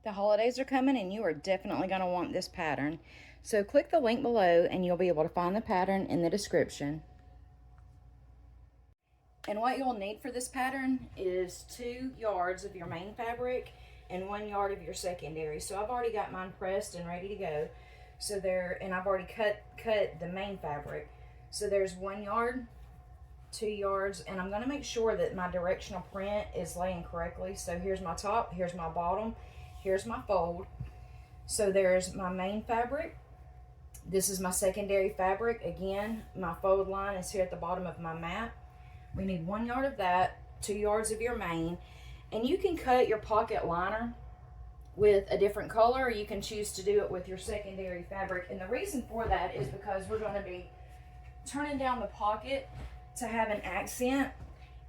The holidays are coming and you are definitely going to want this pattern. So click the link below and you'll be able to find the pattern in the description. And what you'll need for this pattern is 2 yards of your main fabric and 1 yard of your secondary. So I've already got mine pressed and ready to go. So and I've already cut the main fabric. So there's 1 yard, 2 yards, and I'm going to make sure that my directional print is laying correctly. So here's my top, here's my bottom, here's my fold. So there's my main fabric. This is my secondary fabric. Again, my fold line is here at the bottom of my mat. We need 1 yard of that, 2 yards of your main, and you can cut your pocket liner with a different color, or you can choose to do it with your secondary fabric. And the reason for that is because we're going to be turning down the pocket to have an accent.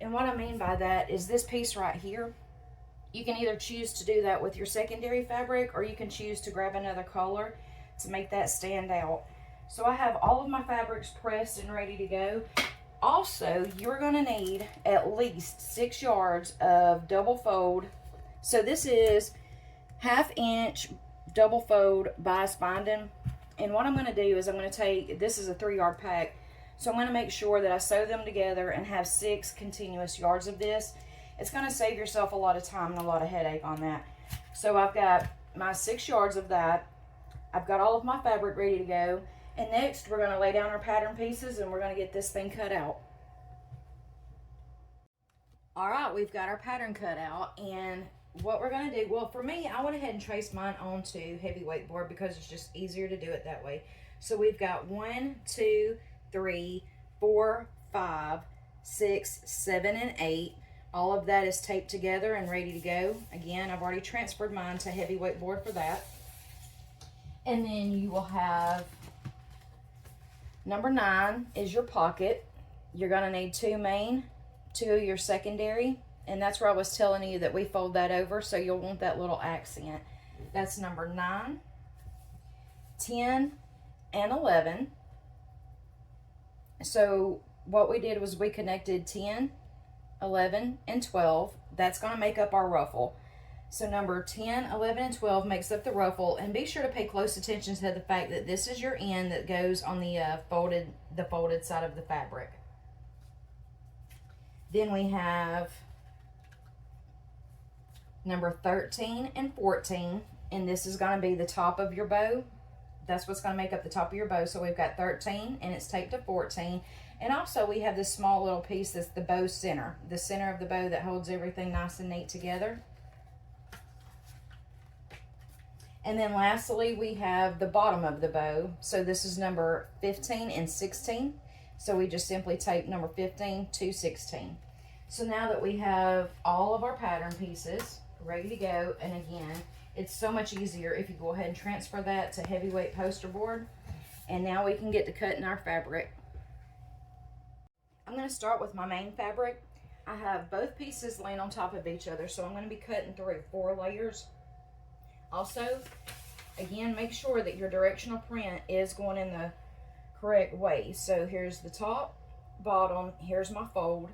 And what I mean by that is this piece right here. You can either choose to do that with your secondary fabric, or you can choose to grab another color to make that stand out. So I have all of my fabrics pressed and ready to go. Also, you're going to need at least 6 yards of double fold. So this is 1/2 inch double fold bias binding. And what I'm going to do is I'm going to take, this is a 3-yard pack, so I'm going to make sure that I sew them together and have 6 continuous yards of this. It's going to save yourself a lot of time and a lot of headache on that. So I've got my 6 yards of that. I've got all of my fabric ready to go. And next we're going to lay down our pattern pieces and we're going to get this thing cut out. All right, we've got our pattern cut out, and what we're going to do, well, for me, I went ahead and traced mine onto heavyweight board because it's just easier to do it that way. So we've got 1, 2, 3, 4, 5, 6, 7, and 8. All of that is taped together and ready to go. Again, I've already transferred mine to heavyweight board for that. And then you will have number 9 is your pocket. You're going to need 2 main, 2 your secondary, and that's where I was telling you that we fold that over, so you'll want that little accent. That's number 9, 10, and 11. So what we did was we connected 10, 11, and 12. That's going to make up our ruffle. So number 10, 11, and 12 makes up the ruffle, and be sure to pay close attention to the fact that this is your end that goes on the folded side of the fabric. Then we have number 13 and 14, and this is going to be the top of your bow. That's what's going to make up the top of your bow. So we've got 13 and it's taped to 14. And also we have this small little piece that's the bow center, the center of the bow that holds everything nice and neat together. And then lastly, we have the bottom of the bow. So this is number 15 and 16. So we just simply tape number 15 to 16. So now that we have all of our pattern pieces ready to go, and again, it's so much easier if you go ahead and transfer that to heavyweight poster board. And now we can get to cutting our fabric. I'm going to start with my main fabric. I have both pieces laying on top of each other, so I'm going to be cutting through 4 layers. Also, again, make sure that your directional print is going in the correct way. So here's the top, bottom, here's my fold.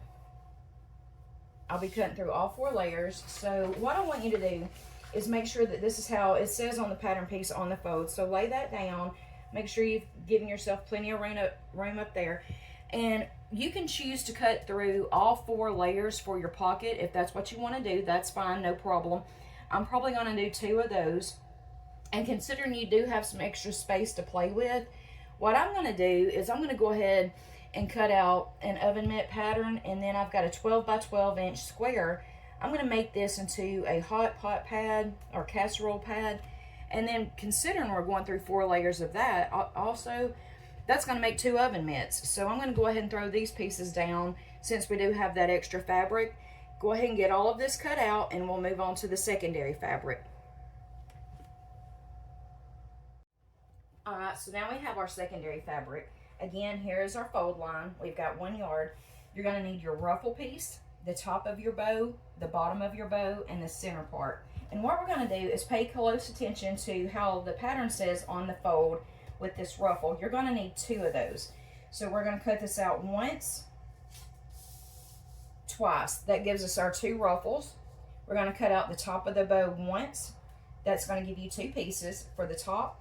I'll be cutting through all 4 layers. So what I want you to do is make sure that this is how it says on the pattern piece on the fold. So lay that down. Make sure you've given yourself plenty of room up there. And you can choose to cut through all 4 layers for your pocket. If that's what you want to do, that's fine, no problem. I'm probably going to do 2 of those. And considering you do have some extra space to play with, what I'm going to do is I'm going to go ahead and cut out an oven mitt pattern, and then I've got a 12 by 12 inch square. I'm going to make this into a hot pot pad or casserole pad. And then considering we're going through 4 layers of that, also that's going to make 2 oven mitts. So I'm going to go ahead and throw these pieces down since we do have that extra fabric. Go ahead and get all of this cut out, and we'll move on to the secondary fabric. All right, so now we have our secondary fabric. Again, here is our fold line. We've got 1 yard. You're going to need your ruffle piece, the top of your bow, the bottom of your bow, and the center part. And what we're going to do is pay close attention to how the pattern says on the fold with this ruffle. You're going to need 2 of those. So we're going to cut this out once, twice. That gives us our 2 ruffles. We're going to cut out the top of the bow once, That's going to give you 2 pieces for the top.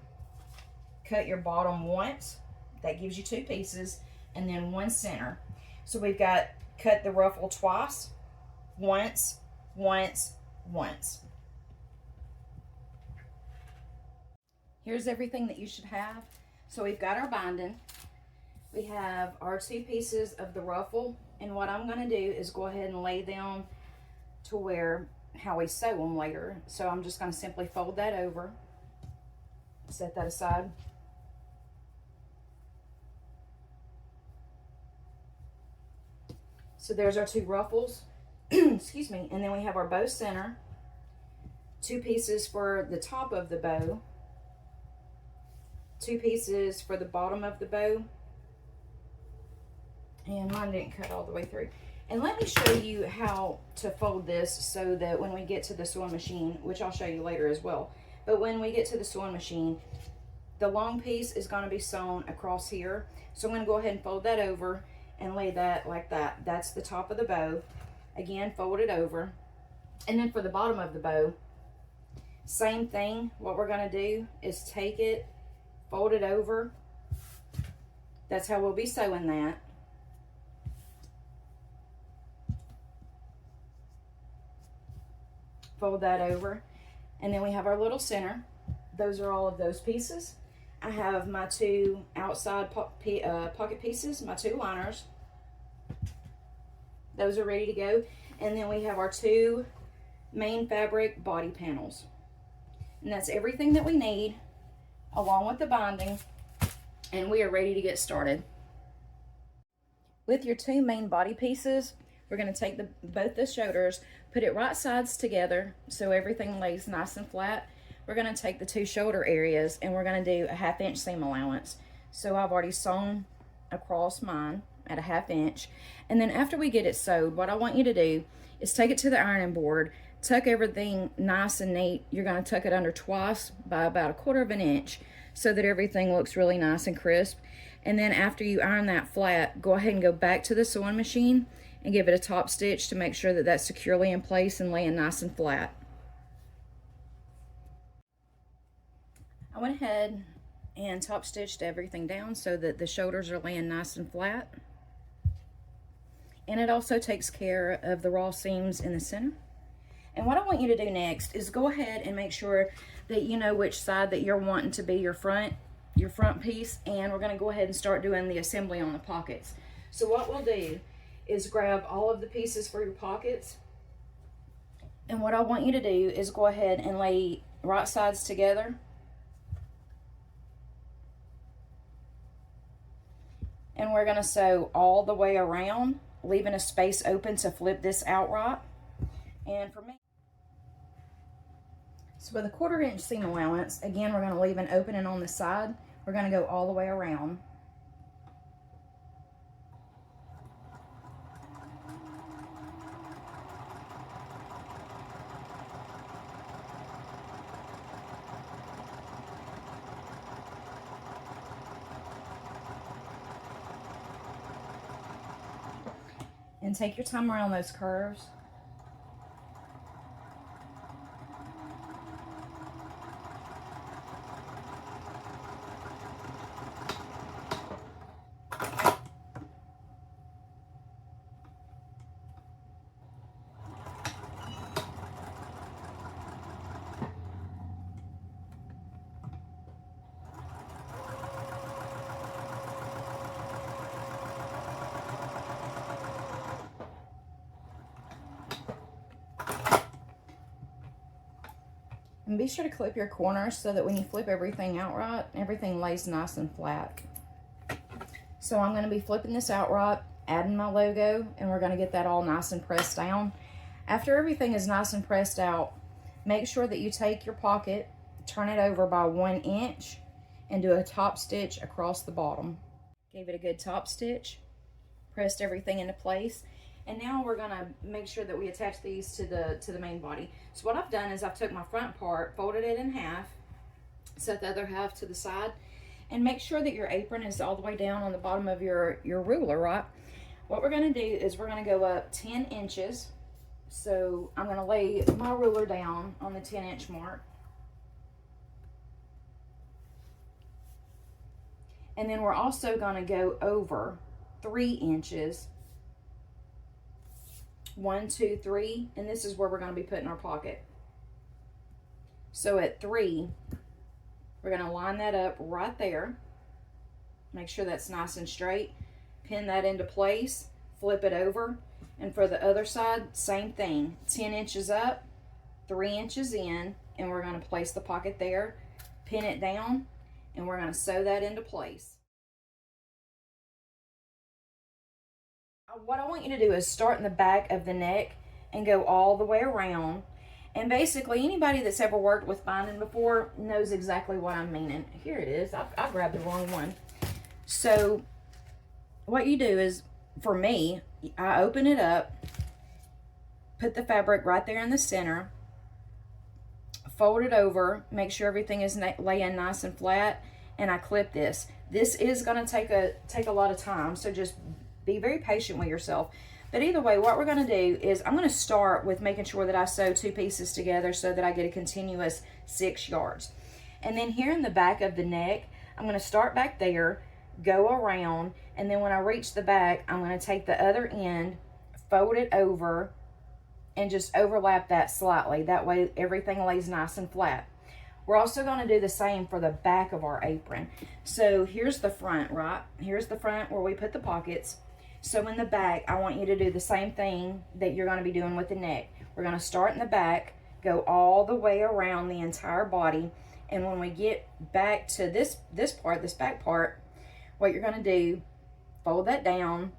Cut your bottom once. That gives you 2 pieces, and then 1 center. So we've got cut the ruffle twice, once, once, once. Here's everything that you should have. So we've got our binding. We have our 2 pieces of the ruffle, and what I'm going to do is go ahead and lay them to where how we sew them later. So I'm just going to simply fold that over, set that aside. So there's our 2 ruffles, excuse me, and then we have our bow center, 2 pieces for the top of the bow, 2 pieces for the bottom of the bow, and mine didn't cut all the way through. And let me show you how to fold this so that when we get to the sewing machine, which I'll show you later as well, but when we get to the sewing machine, the long piece is going to be sewn across here. So I'm going to go ahead and fold that over and lay that like that. That's the top of the bow. Again, fold it over. And then for the bottom of the bow, same thing. What we're going to do is take it, fold it over. That's how we'll be sewing that. Fold that over, and then we have our little center. Those are all of those pieces. I have my 2 outside pocket pieces, my 2 liners. Those are ready to go. And then we have our 2 main fabric body panels. And that's everything that we need, along with the binding, and we are ready to get started. With your 2 main body pieces, we're going to take both the shoulders, put it right sides together so everything lays nice and flat. We're going to take the 2 shoulder areas and we're going to do a 1/2 inch seam allowance. So I've already sewn across mine at a 1/2 inch. And then after we get it sewed, what I want you to do is take it to the ironing board, tuck everything nice and neat. You're going to tuck it under twice by about 1/4 inch so that everything looks really nice and crisp. And then after you iron that flat, go ahead and go back to the sewing machine and give it a top stitch to make sure that that's securely in place and laying nice and flat. I went ahead and top stitched everything down so that the shoulders are laying nice and flat. And it also takes care of the raw seams in the center. And what I want you to do next is go ahead and make sure that you know which side that you're wanting to be your front piece, and we're going to go ahead and start doing the assembly on the pockets. So what we'll do is grab all of the pieces for your pockets, and what I want you to do is go ahead and lay right sides together, and we're going to sew all the way around, leaving a space open to flip this out right. And for me, so with a 1/4 inch seam allowance, again, we're going to leave an opening on the side. We're going to go all the way around. And take your time around those curves. And be sure to clip your corners so that when you flip everything out right, everything lays nice and flat. So I'm going to be flipping this out right, adding my logo, and we're going to get that all nice and pressed down. After everything is nice and pressed out, make sure that you take your pocket, turn it over by 1 inch, and do a top stitch across the bottom. Gave it a good top stitch, pressed everything into place. And now we're gonna make sure that we attach these to the main body. So what I've done is I've took my front part, folded it in half, set the other half to the side, and make sure that your apron is all the way down on the bottom of your ruler, right? What we're gonna do is we're gonna go up 10 inches. So I'm gonna lay my ruler down on the 10 inch mark. And then we're also gonna go over 3 inches. 1, 2, 3, and this is where we're gonna be putting our pocket. So at 3, we're gonna line that up right there. Make sure that's nice and straight. Pin that into place, flip it over, and for the other side, same thing. 10 inches up, 3 inches in, and we're gonna place the pocket there, pin it down, and we're gonna sew that into place. What I want you to do is start in the back of the neck and go all the way around. And basically, anybody that's ever worked with binding before knows exactly what I'm meaning. Here it is. I grabbed the wrong one. So what you do is, for me, I open it up, put the fabric right there in the center, fold it over, make sure everything is laying nice and flat, and I clip this. This is going to take a lot of time, so just be very patient with yourself. But either way, what we're going to do is I'm going to start with making sure that I sew 2 pieces together so that I get a continuous 6 yards. And then here in the back of the neck, I'm going to start back there, go around, and then when I reach the back, I'm going to take the other end, fold it over, and just overlap that slightly. That way everything lays nice and flat. We're also going to do the same for the back of our apron. So here's the front, right? Here's the front where we put the pockets. So in the back, I want you to do the same thing that you're going to be doing with the neck. We're going to start in the back, go all the way around the entire body, and when we get back to this back part, what you're going to do, fold that down,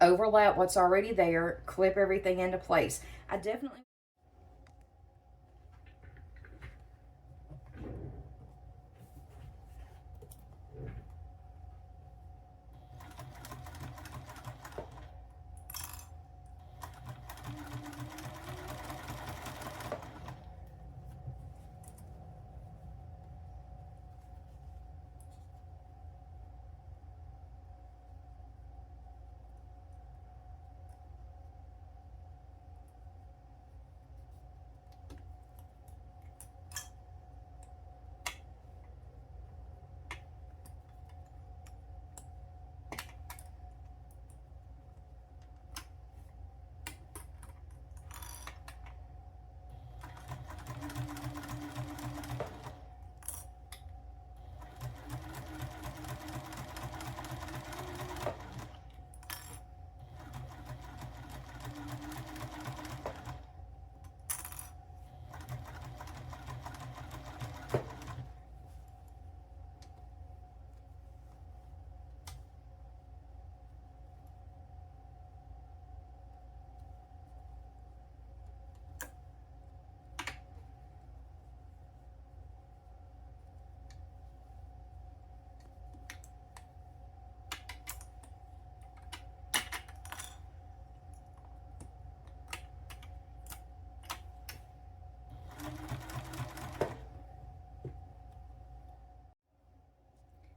overlap what's already there, clip everything into place. I definitely...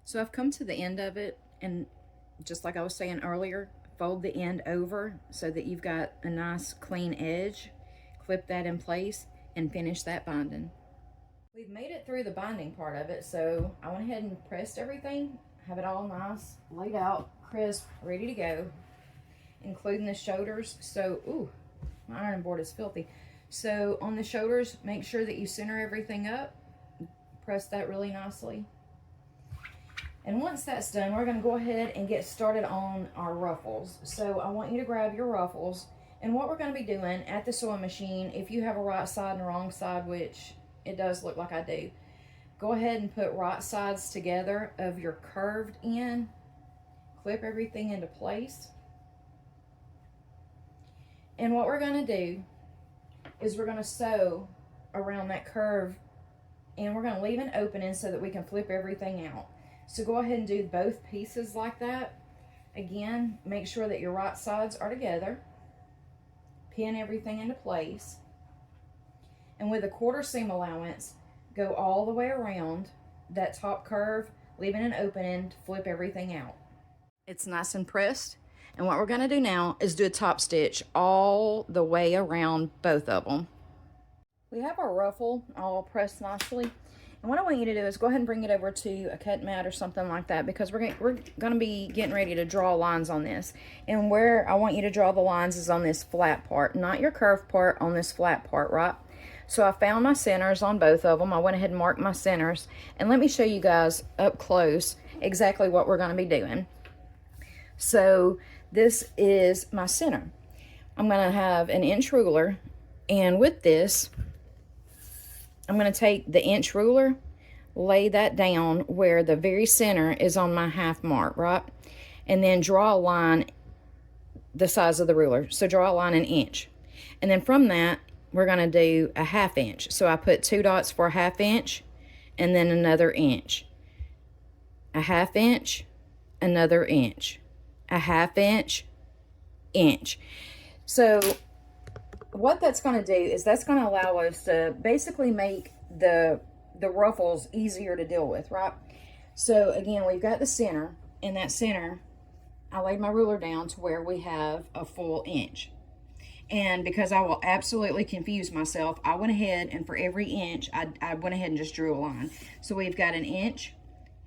So I've come to the end of it, and just like I was saying earlier, fold the end over so that you've got a nice clean edge. Clip that in place and finish that binding. We've made it through the binding part of it, so I went ahead and pressed everything, have it all nice, laid out, crisp, ready to go, including the shoulders. So, ooh, my ironing board is filthy. So on the shoulders, make sure that you center everything up, press that really nicely. And once that's done, we're going to go ahead and get started on our ruffles. So I want you to grab your ruffles. And what we're going to be doing at the sewing machine, if you have a right side and a wrong side, which it does look like I do, go ahead and put right sides together of your curved end. Clip everything into place. And what we're going to do is we're going to sew around that curve, and we're going to leave an opening so that we can flip everything out. So go ahead and do both pieces like that. Again, make sure that your right sides are together. Pin everything into place. And with a 1/4 seam allowance, go all the way around that top curve, leaving an opening to flip everything out. It's nice and pressed. And what we're going to do now is do a top stitch all the way around both of them. We have our ruffle all pressed nicely. And what I want you to do is go ahead and bring it over to a cut mat or something like that, because we're going to be getting ready to draw lines on this. And where I want you to draw the lines is on this flat part, not your curved part, on this flat part, right? So I found my centers on both of them. I went ahead and marked my centers. And let me show you guys up close exactly what we're going to be doing. So this is my center. I'm going to have an inch ruler, and with this, I'm going to take the inch ruler, lay that down where the very center is on my half mark, right? And then draw a line the size of the ruler. So draw a line 1 inch. And then from that, we're going to do a 1/2 inch. So I put 2 dots for a 1/2 inch, and then another inch. A 1/2 inch, another inch. A 1/2 inch, inch. So what that's going to do is that's going to allow us to basically make the ruffles easier to deal with, right? So again, we've got the center, and that center, I laid my ruler down to where we have a full inch. And because I will absolutely confuse myself, I went ahead and for every inch, I went ahead and just drew a line. So we've got an inch,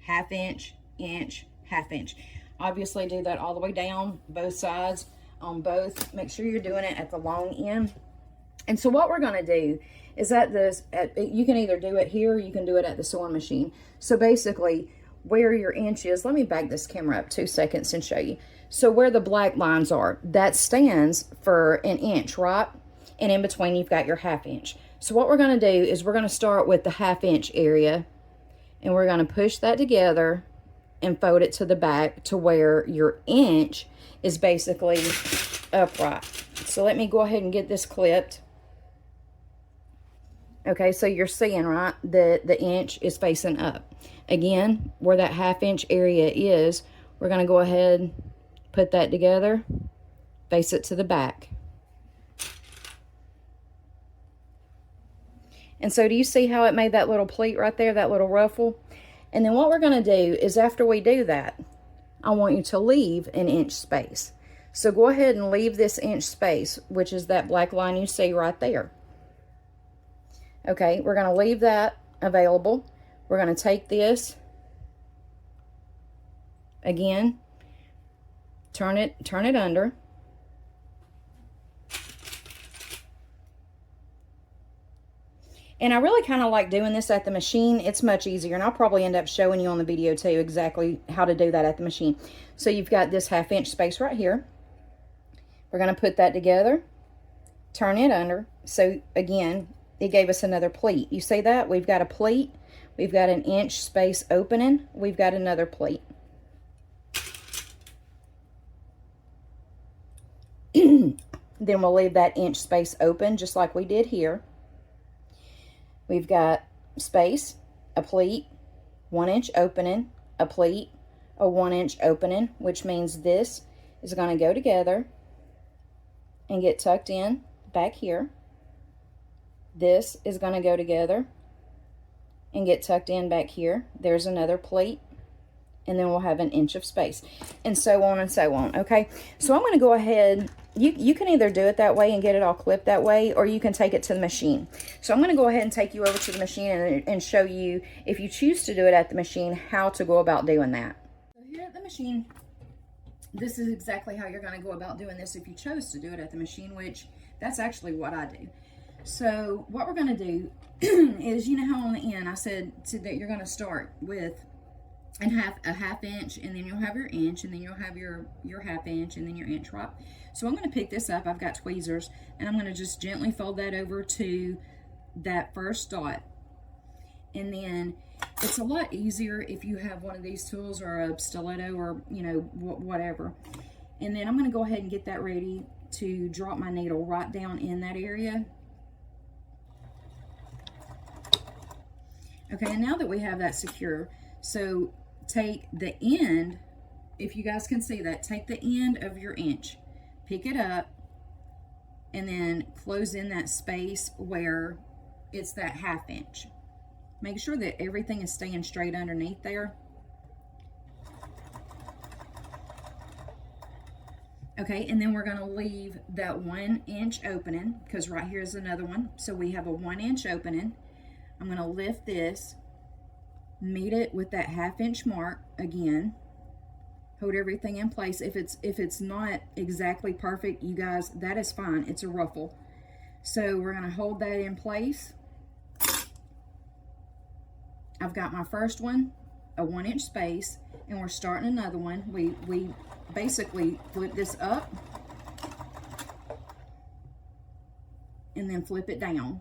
1/2 inch, inch, 1/2 inch. Obviously do that all the way down, both sides, on both. Make sure you're doing it at the long end. And so what we're going to do is you can either do it here or you can do it at the sewing machine. So basically where your inch is, let me back this camera up 2 seconds and show you. So where the black lines are, that stands for an inch, right? And in between you've got your 1/2 inch. So what we're going to do is we're going to start with the 1/2 inch area, and we're going to push that together and fold it to the back to where your inch is basically upright. So let me go ahead and get this clipped. Okay, so you're seeing, right, that the inch is facing up. Again, where that 1/2 inch area is, we're going to go ahead, put that together, face it to the back. And so do you see how it made that little pleat right there, that little ruffle? And then what we're going to do is after we do that, I want you to leave an inch space. So go ahead and leave this inch space, which is that black line you see right there. Okay, we're going to leave that available. We're going to take this, again, turn it under. And I really kind of like doing this at the machine. It's much easier, and I'll probably end up showing you on the video too exactly how to do that at the machine. So you've got this 1/2 inch space right here. We're going to put that together, turn it under. So again, it gave us another pleat. You see that? We've got a pleat. We've got an inch space opening. We've got another pleat. Then we'll leave that inch space open just like we did here. We've got space, a pleat, 1 inch opening, a pleat, a 1 inch opening, which means this is going to go together and get tucked in back here. This is going to go together and get tucked in back here. There's another pleat, and then we'll have an inch of space, and so on and so on. Okay, so I'm going to go ahead. You can either do it that way and get it all clipped that way, or you can take it to the machine. So I'm going to go ahead and take you over to the machine and show you, if you choose to do it at the machine, how to go about doing that. So here at the machine, this is exactly how you're going to go about doing this if you chose to do it at the machine, which that's actually what I do. So what we're going to do is, you know how on the end I said that you're going to start with a 1/2 inch, and then you'll have your inch, and then you'll have your 1/2 inch, and then your inch, right? So I'm going to pick this up. I've got tweezers, and I'm going to just gently fold that over to that first dot. And then it's a lot easier if you have one of these tools or a stiletto or, you know, whatever. And then I'm going to go ahead and get that ready to drop my needle right down in that area. Okay, and now that we have that secure, so take the end, if you guys can see that, take the end of your inch, pick it up, and then close in that space where it's that 1/2 inch. Make sure that everything is staying straight underneath there. Okay, and then we're going to leave that 1 inch opening, because right here is another one. So we have a 1 inch opening. I'm going to lift this meet it with that 1/2 inch mark again. Hold everything in place. If it's not exactly perfect, you guys, that is fine. It's a ruffle. So we're going to hold that in place. I've got my first one, a 1 inch space, and we're starting another one. We basically flip this up and then flip it down,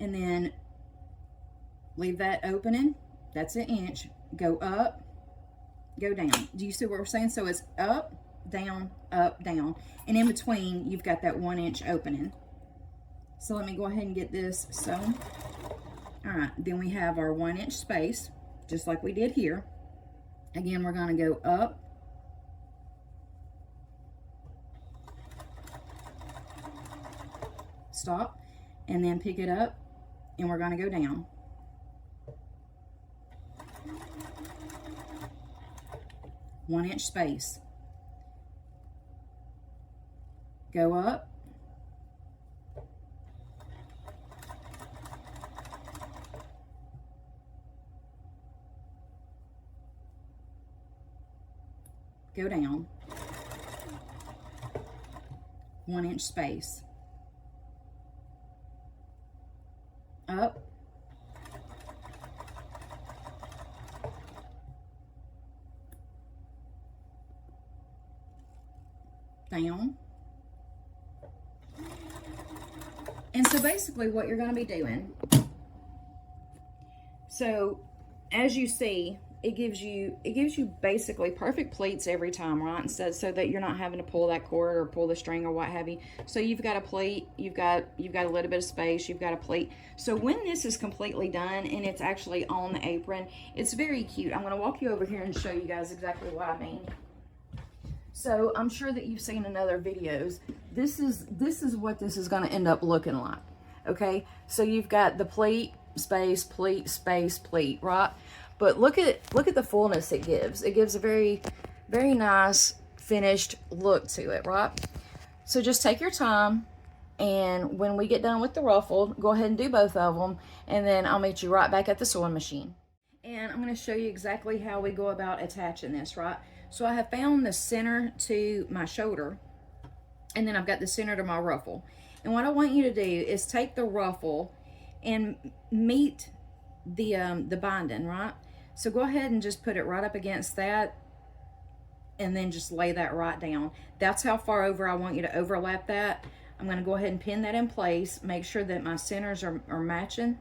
and then leave that opening. That's 1 inch. Go up, go down. Do you see what we're saying? So it's up, down, and in between you've got that 1 inch opening. So let me go ahead and get this sewn. All right, then we have our 1 inch space, just like we did here. Again, we're going to go up, stop, and then pick it up, and we're going to go down. One inch space. Go up, go down, 1 inch space, up, down. And so basically what you're going to be doing, so as you see, it gives you basically perfect pleats every time, right? Instead, so that you're not having to pull that cord or pull the string or what have you. So you've got a pleat, you've got a little bit of space, you've got a pleat. So when this is completely done and it's actually on the apron, it's very cute. I'm going to walk you over here and show you guys exactly what I mean. So I'm sure that you've seen in other videos, this is what this is going to end up looking like. Okay, so you've got the pleat, space, pleat, right? But look at the fullness it gives. It gives a very, very nice finished look to it, right? So just take your time, and when we get done with the ruffle, go ahead and do both of them, and then I'll meet you right back at the sewing machine. And I'm going to show you exactly how we go about attaching this, right? So I have found the center to my shoulder, and then I've got the center to my ruffle. And what I want you to do is take the ruffle and meet the binding, right? So go ahead and just put it right up against that, and then just lay that right down. That's how far over I want you to overlap that. I'm going to go ahead and pin that in place, make sure that my centers are matching.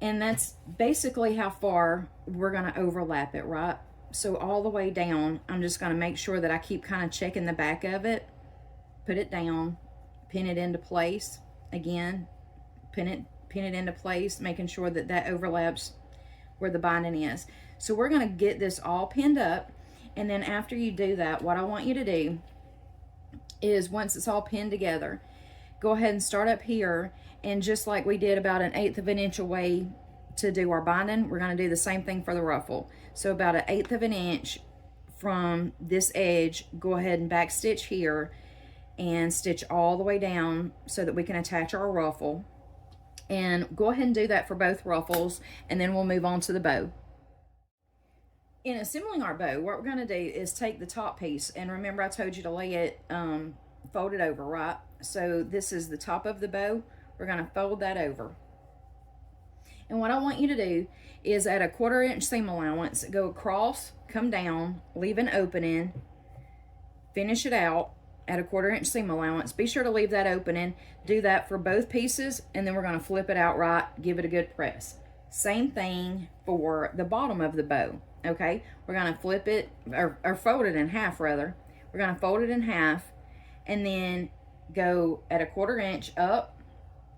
And that's basically how far we're going to overlap it, right? So all the way down, I'm just going to make sure that I keep kind of checking the back of it, put it down, pin it into place. Again, pin it into place, making sure that that overlaps where the binding is. So we're going to get this all pinned up, and then after you do that, what I want you to do is, once it's all pinned together, go ahead and start up here, and just like we did about 1/8 of an inch away to do our binding, we're going to do the same thing for the ruffle. So about 1/8 of an inch from this edge, go ahead and back stitch here and stitch all the way down so that we can attach our ruffle. And go ahead and do that for both ruffles, and then we'll move on to the bow. In assembling our bow, what we're going to do is take the top piece, and remember I told you to lay it folded over, right? So this is the top of the bow. We're going to fold that over. And what I want you to do is, at a 1/4 inch seam allowance, go across, come down, leave an opening, finish it out at a 1/4 inch seam allowance. Be sure to leave that opening. Do that for both pieces, and then we're going to flip it out right, give it a good press. Same thing for the bottom of the bow. Okay, we're going to flip it, or fold it in half rather. We're going to fold it in half, and then go at a 1/4 inch up,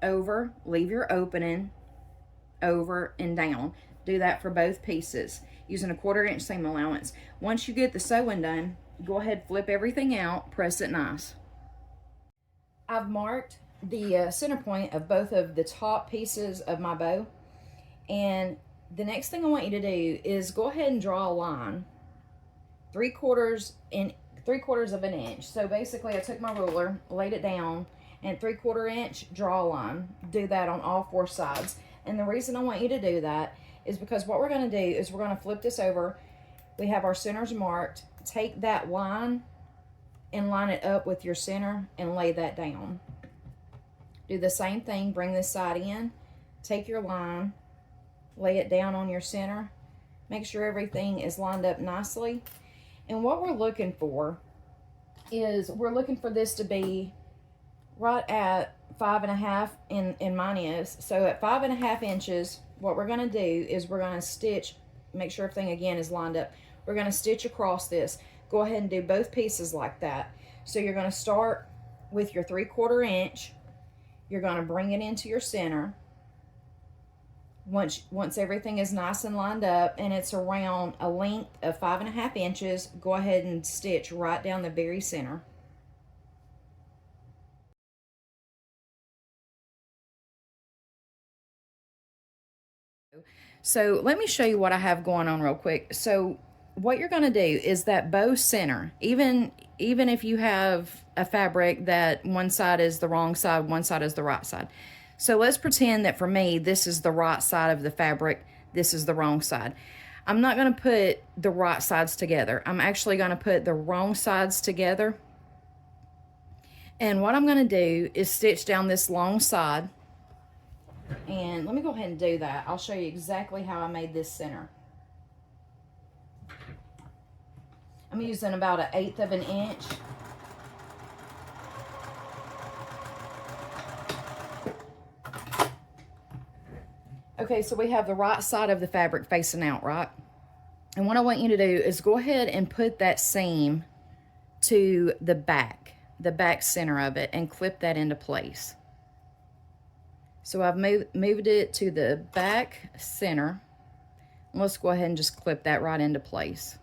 over, leave your opening, over and down. Do that for both pieces using a 1/4 inch seam allowance. Once you get the sewing done, go ahead, flip everything out, press it nice. I've marked the center point of both of the top pieces of my bow, and the next thing I want you to do is go ahead and draw a line 3/4 of an inch. So basically I took my ruler, laid it down, and 3/4 inch, draw a line. Do that on all 4 sides. And the reason I want you to do that is because what we're going to do is we're going to flip this over. We have our centers marked. Take that line and line it up with your center and lay that down. Do the same thing. Bring this side in. Take your line, lay it down on your center. Make sure everything is lined up nicely. And what we're looking for is we're looking for this to be right at 5.5, and mine is. So at 5.5 inches, what we're going to do is we're going to stitch, make sure everything again is lined up. We're going to stitch across this. Go ahead and do both pieces like that. So you're going to start with your 3/4 inch. You're going to bring it into your center. Once everything is nice and lined up and it's around a length of 5.5 inches, go ahead and stitch right down the very center. So let me show you what I have going on real quick. So what you're going to do is that bow center, even if you have a fabric that one side is the wrong side, one side is the right side. So let's pretend that for me, this is the right side of the fabric, this is the wrong side. I'm not going to put the right sides together. I'm actually going to put the wrong sides together. And what I'm going to do is stitch down this long side. And let me go ahead and do that. I'll show you exactly how I made this center. I'm using about 1/8 of an inch. Okay, so we have the right side of the fabric facing out, right? And what I want you to do is go ahead and put that seam to the back center of it, and clip that into place. So I've moved it to the back center. Let's go ahead and just clip that right into place.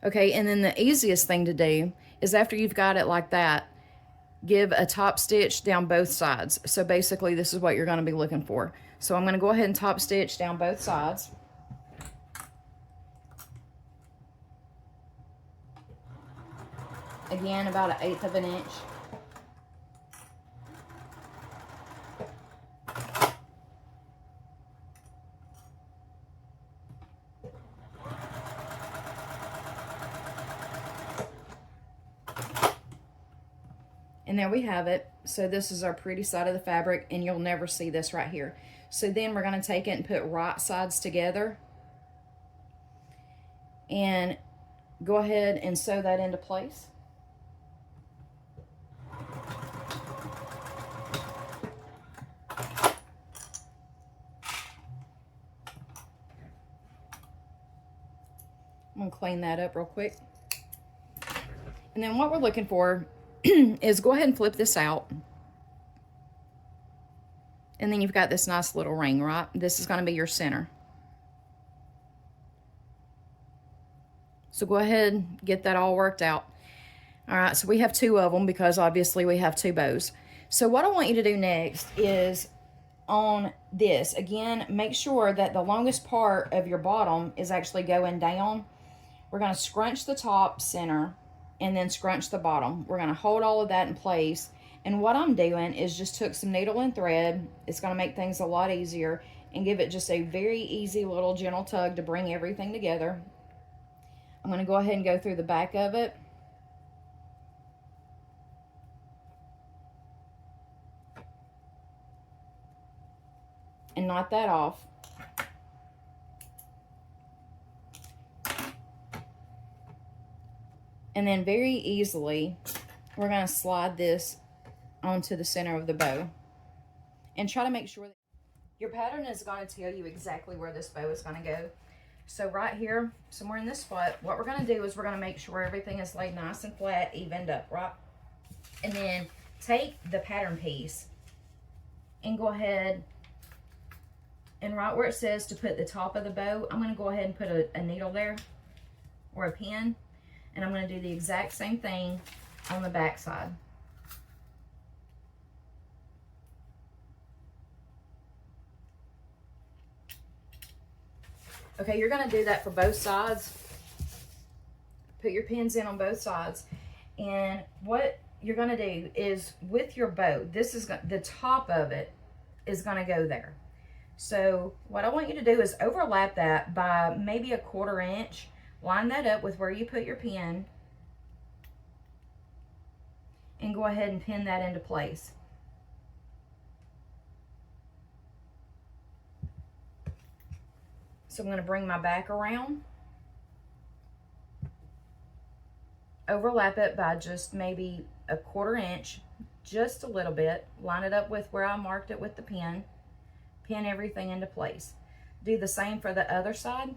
Okay, and then the easiest thing to do is after you've got it like that, give a top stitch down both sides. So basically this is what you're going to be looking for. So I'm going to go ahead and top stitch down both sides. Again, about 1/8 of an inch. And there we have it. So this is our pretty side of the fabric, and you'll never see this right here. So then we're going to take it and put right sides together and go ahead and sew that into place. I'm going to clean that up real quick. And then what we're looking for is go ahead and flip this out. And then you've got this nice little ring, right? This is going to be your center. So go ahead and get that all worked out. All right, so we have 2 of them because obviously we have 2 bows. So what I want you to do next is on this, again, make sure that the longest part of your bottom is actually going down. We're going to scrunch the top center and then scrunch the bottom. We're going to hold all of that in place. And what I'm doing is just took some needle and thread. It's going to make things a lot easier and give it just a very easy little gentle tug to bring everything together. I'm going to go ahead and go through the back of it. And knot that off. And then very easily, we're going to slide this onto the center of the bow. And try to make sure that your pattern is going to tell you exactly where this bow is going to go. So right here, somewhere in this spot, what we're going to do is we're going to make sure everything is laid nice and flat, evened up, right? And then take the pattern piece and go ahead and right where it says to put the top of the bow, I'm going to go ahead and put a needle there or a pin. And I'm going to do the exact same thing on the back side. Okay, you're going to do that for both sides. Put your pins in on both sides. And what you're gonna do is with your bow, this is the top of it is gonna go there. So what I want you to do is overlap that by maybe a 1/4 inch. Line that up with where you put your pin and go ahead and pin that into place. So I'm going to bring my back around, overlap it by just maybe a 1/4 inch, just a little bit, line it up with where I marked it with the pin, pin everything into place. Do the same for the other side.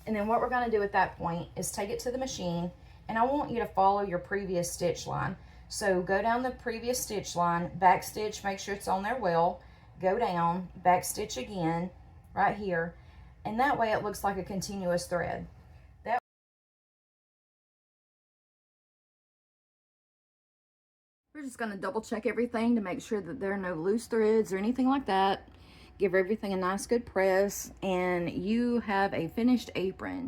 And then what we're going to do at that point is take it to the machine, and I want you to follow your previous stitch line. So go down the previous stitch line, back stitch, make sure it's on there well, go down, back stitch again right here, and that way it looks like a continuous thread. We're just going to double check everything to make sure that there are no loose threads or anything like that. Give everything a nice good press, and you have a finished apron.